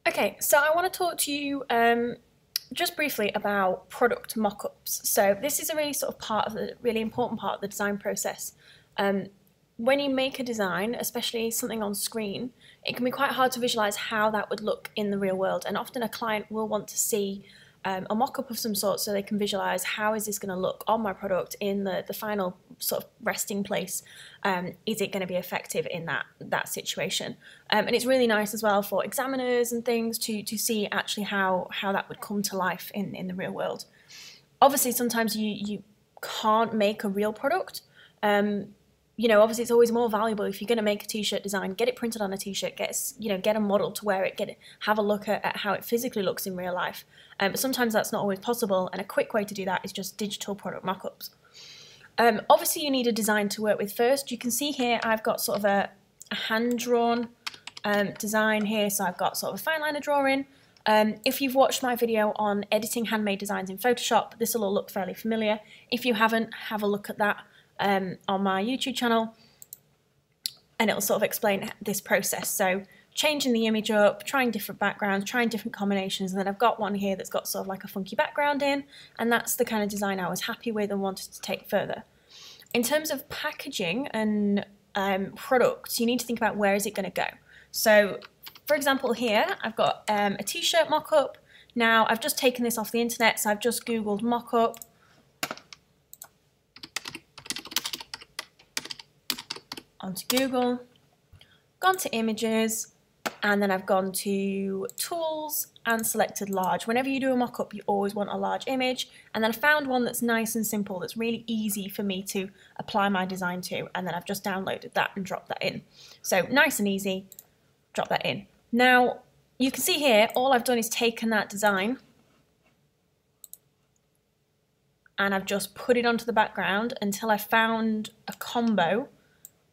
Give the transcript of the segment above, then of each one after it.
Okay, so I want to talk to you just briefly about product mock-ups. So this is a really sort of really important part of the design process. When you make a design, especially something on screen, it can be quite hard to visualize how that would look in the real world. And often a client will want to see a mock-up of some sort so they can visualize how is this going to look on my product in the final sort of resting place. Is it going to be effective in that situation? And it's really nice as well for examiners and things to see actually how that would come to life in the real world. Obviously, sometimes you can't make a real product. Obviously it's always more valuable if you're going to make a t-shirt design, get it printed on a t-shirt, get a model to wear it, have a look at how it physically looks in real life. But sometimes that's not always possible, and a quick way to do that is just digital product mock-ups. Obviously you need a design to work with first. You can see here I've got sort of a hand-drawn design here, so I've got sort of a fine liner drawing. If you've watched my video on editing handmade designs in Photoshop, this will all look fairly familiar. If you haven't, have a look at that on my YouTube channel, and it'll sort of explain this process. So changing the image up, trying different backgrounds, trying different combinations, and then I've got one here that's got sort of like a funky background in, and that's the kind of design I was happy with and wanted to take further. In terms of packaging and products, you need to think about where is it going to go. So for example here I've got a t-shirt mock-up. Now I've just taken this off the internet, so I've just googled mock-up, onto Google, gone to images, and then I've gone to tools and selected large. Whenever you do a mock-up, you always want a large image, and then I found one that's nice and simple, that's really easy for me to apply my design to, and then I've just downloaded that and dropped that in. So nice and easy, drop that in. Now you can see here all I've done is taken that design and I've just put it onto the background until I found a combo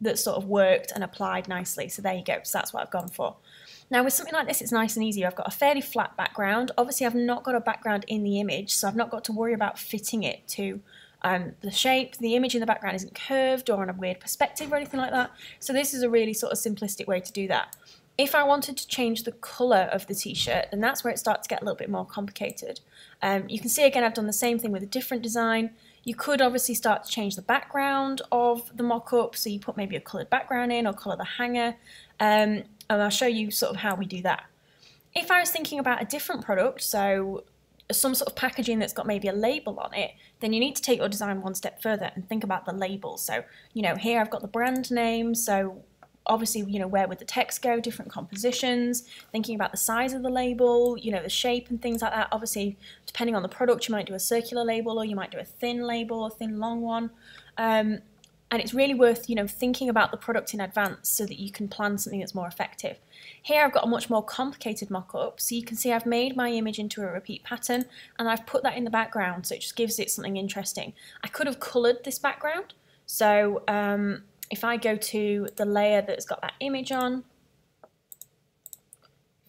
that sort of worked and applied nicely. So there you go, so that's what I've gone for. Now with something like this, it's nice and easy. I've got a fairly flat background. Obviously I've not got a background in the image, so I've not got to worry about fitting it to the shape. The image in the background isn't curved or on a weird perspective or anything like that. So this is a really sort of simplistic way to do that. If I wanted to change the colour of the t-shirt, then that's where it starts to get a little bit more complicated. You can see again I've done the same thing with a different design. You could obviously start to change the background of the mock-up, so you put maybe a coloured background in or colour the hanger, and I'll show you sort of how we do that. If I was thinking about a different product, so some sort of packaging that's got maybe a label on it, then you need to take your design one step further and think about the label. So, here I've got the brand name, so obviously, where would the text go, different compositions, thinking about the size of the label, the shape and things like that. Obviously, depending on the product, you might do a circular label or you might do a thin label, a thin long one. And it's really worth, thinking about the product in advance so that you can plan something that's more effective. Here I've got a much more complicated mock-up, so you can see I've made my image into a repeat pattern and I've put that in the background, so it just gives it something interesting. I could have coloured this background, so if I go to the layer that's got that image on,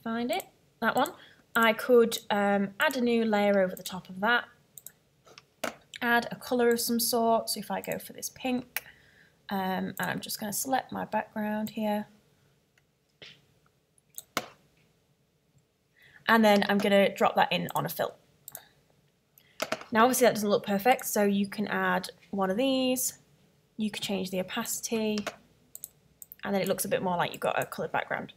find it, that one, I could add a new layer over the top of that, add a colour of some sort. So if I go for this pink, and I'm just going to select my background here, and then I'm going to drop that in on a fill. Now obviously that doesn't look perfect, so you can add one of these. You could change the opacity, and then it looks a bit more like you've got a coloured background.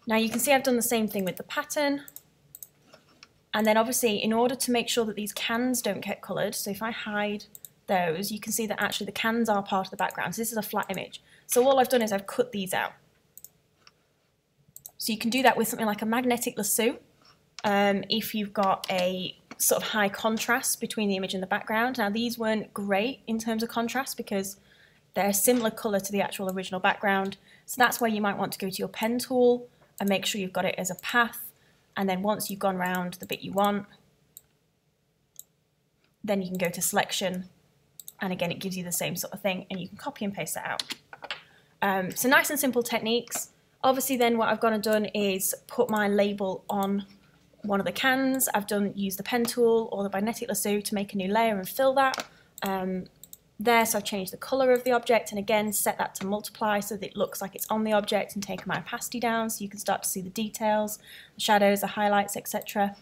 Now you can see I've done the same thing with the pattern, and then obviously in order to make sure that these cans don't get coloured, so if I hide those, you can see that actually the cans are part of the background. So this is a flat image. So all I've done is I've cut these out. So you can do that with something like a magnetic lasso. If you've got a sort of high contrast between the image and the background. Now these weren't great in terms of contrast because they're a similar colour to the actual original background, so that's where you might want to go to your pen tool and make sure you've got it as a path, and then once you've gone around the bit you want, then you can go to selection, and again it gives you the same sort of thing, and you can copy and paste that out. So nice and simple techniques. Obviously then what I've gone and done is put my label on one of the cans. I've used the pen tool or the magnetic lasso to make a new layer and fill that. there, so I've changed the colour of the object, and again set that to multiply so that it looks like it's on the object, and taken my opacity down so you can start to see the details, the shadows, the highlights, etc.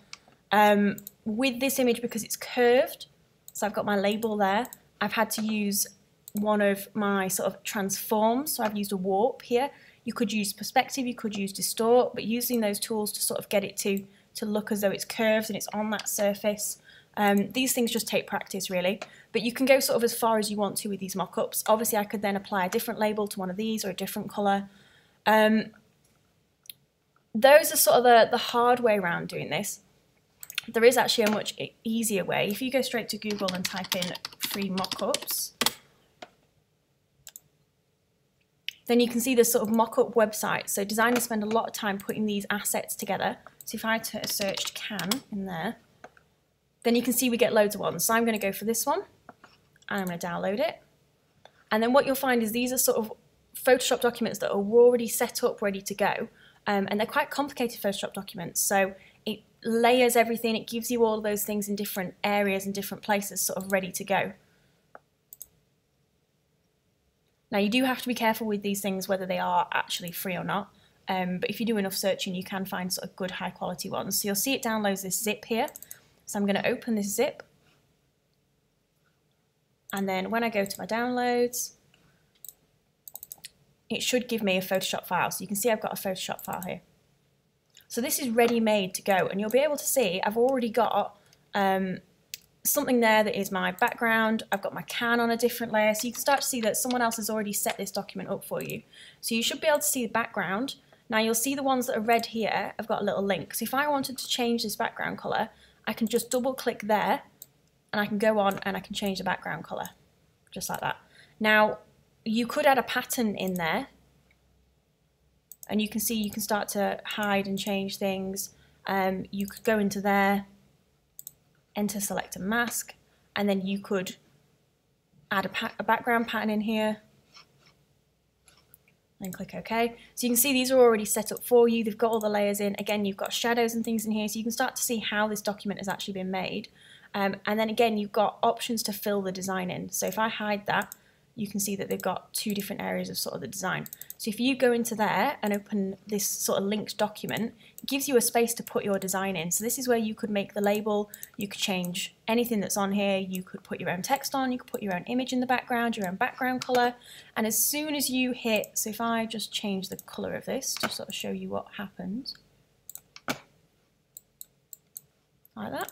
With this image, because it's curved, so I've got my label there, I've had to use one of my sort of transforms, so I've used a warp here. You could use perspective, you could use distort, but using those tools to sort of get it to look as though it's curved and it's on that surface. These things just take practice, really, but you can go sort of as far as you want to with these mock-ups. Obviously, I could then apply a different label to one of these or a different colour. Those are sort of the hard way around doing this. There is actually a much easier way. If you go straight to Google and type in free mock-ups, then you can see this sort of mock-up website. So designers spend a lot of time putting these assets together. So if I searched can in there, then you can see we get loads of ones. So I'm going to go for this one, and I'm going to download it. And then what you'll find is these are sort of Photoshop documents that are already set up, ready to go. And they're quite complicated Photoshop documents. So it layers everything. It gives you all of those things in different areas and different places, sort of ready to go. Now, you do have to be careful with these things, whether they are actually free or not. But if you do enough searching, you can find sort of good high quality ones. So you'll see it downloads this zip here. So I'm going to open this zip. And then when I go to my downloads, it should give me a Photoshop file. So you can see I've got a Photoshop file here. So this is ready made to go. And you'll be able to see I've already got something there that is my background. I've got my can on a different layer. So you can start to see that someone else has already set this document up for you. So you should be able to see the background. Now you'll see the ones that are red here, I've got a little link. So if I wanted to change this background colour, I can just double click there and I can go on and I can change the background colour, just like that. Now you could add a pattern in there, and you can see you can start to hide and change things. You could go into there, enter select a mask, and then you could add a background pattern in here and click OK. So you can see these are already set up for you. They've got all the layers in. Again, you've got shadows and things in here, so you can start to see how this document has actually been made. And then again, you've got options to fill the design in. So if I hide that, you can see that they've got two different areas of sort of the design. So if you go into there and open this sort of linked document, it gives you a space to put your design in. So this is where you could make the label, you could change anything that's on here, you could put your own text on, you could put your own image in the background, your own background colour, and as soon as you hit, so if I just change the colour of this to sort of show you what happens, like that.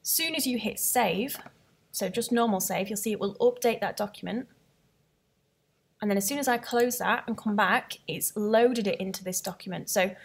As soon as you hit save, so just normal save, you'll see it will update that document. And then as soon as I close that and come back, it's loaded it into this document. So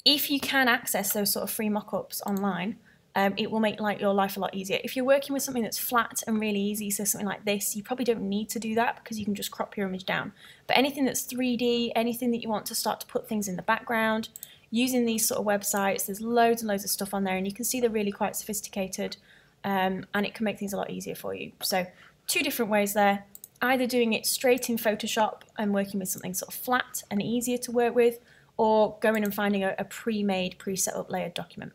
if you can access those sort of free mock-ups online, it will make your life a lot easier. If you're working with something that's flat and really easy, so something like this, you probably don't need to do that because you can just crop your image down. But anything that's 3D, anything that you want to start to put things in the background, using these sort of websites, there's loads and loads of stuff on there, and you can see they're really quite sophisticated. And it can make things a lot easier for you. So two different ways there, either doing it straight in Photoshop and working with something sort of flat and easier to work with, or going and finding a pre-made, pre-set up layered document.